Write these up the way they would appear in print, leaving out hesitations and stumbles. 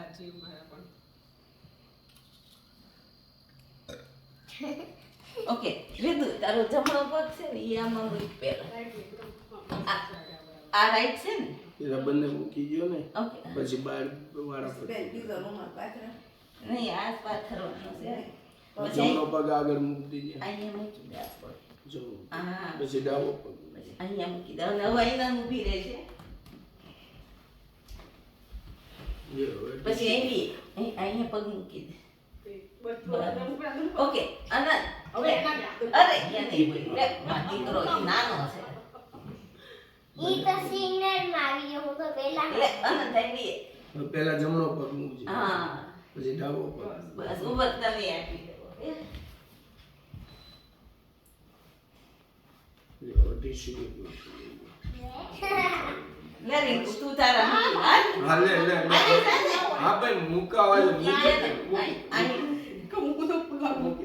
સાચી મારા પણ ઓકે રીતુ તારો જમણો પગ છે ને ઈ આમાં મૂક પહેલા આ રાઈટ છે ને પેલા બંને મૂકી ગયો ને ઓકે પછી બાર વાળા પર નહીં આ પાથરવાનો છે જમણો પગ આગળ મૂકી દીજે અહીંયા મૂકી દે આ પગ જો હા પછી ડાબો પગ અહીંયા મૂકી દે અને હવે અહીંયા ઊભી રહે છે પછી અહીંયા પગ મૂકી દે ઓકે અને હવે અરે યા નહીં બોલી લે દીકરો ઈ નાનો છે ઈ તો સિગ્નલ માં આવી ગયો હું તો પહેલા લે અને થઈ પેલા જમણો પગ મૂકજે હા પછી ડાબો પગ બસ ઉપર તમે આપી દો ટીશ્યુ લે રીંકુ તું તારા મૂકી હાલ હા લે લે હા ભાઈ મુકાવા જ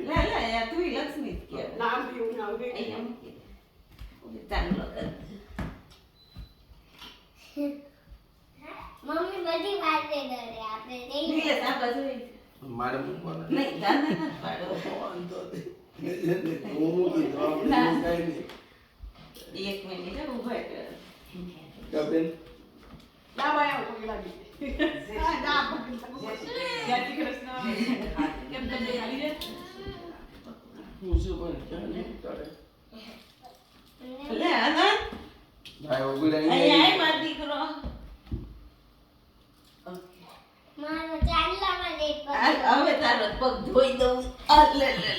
લે લે યા તું લક્ષ્મી કે નામ પીવું ના હવે અહીંયા મૂકી દે ઓકે ચાંદલો કર મમ્મી બધી વાતે ડરે આપણે નહીં નીલે સાપા જોઈ મારે મૂકવાના નહીં ગાના ના પાડો વાંધો નહીં હું મૂકી દઉં આપણે કઈ નહીં એક મિનિટ ઉભા કર કબેન ડાબા આવ કોઈ લાગી હા ડાબા જય શ્રી કૃષ્ણ કેમ તમને આવી રે હું શું પણ ક્યાં નહીં તારે લે આનંદ ભાઈ ઓગળાઈ અહીંયા આય માર દીકરો મારો ચાંદલામાં જ એક હવે તારો પગ ધોઈ દઉં આ લે લે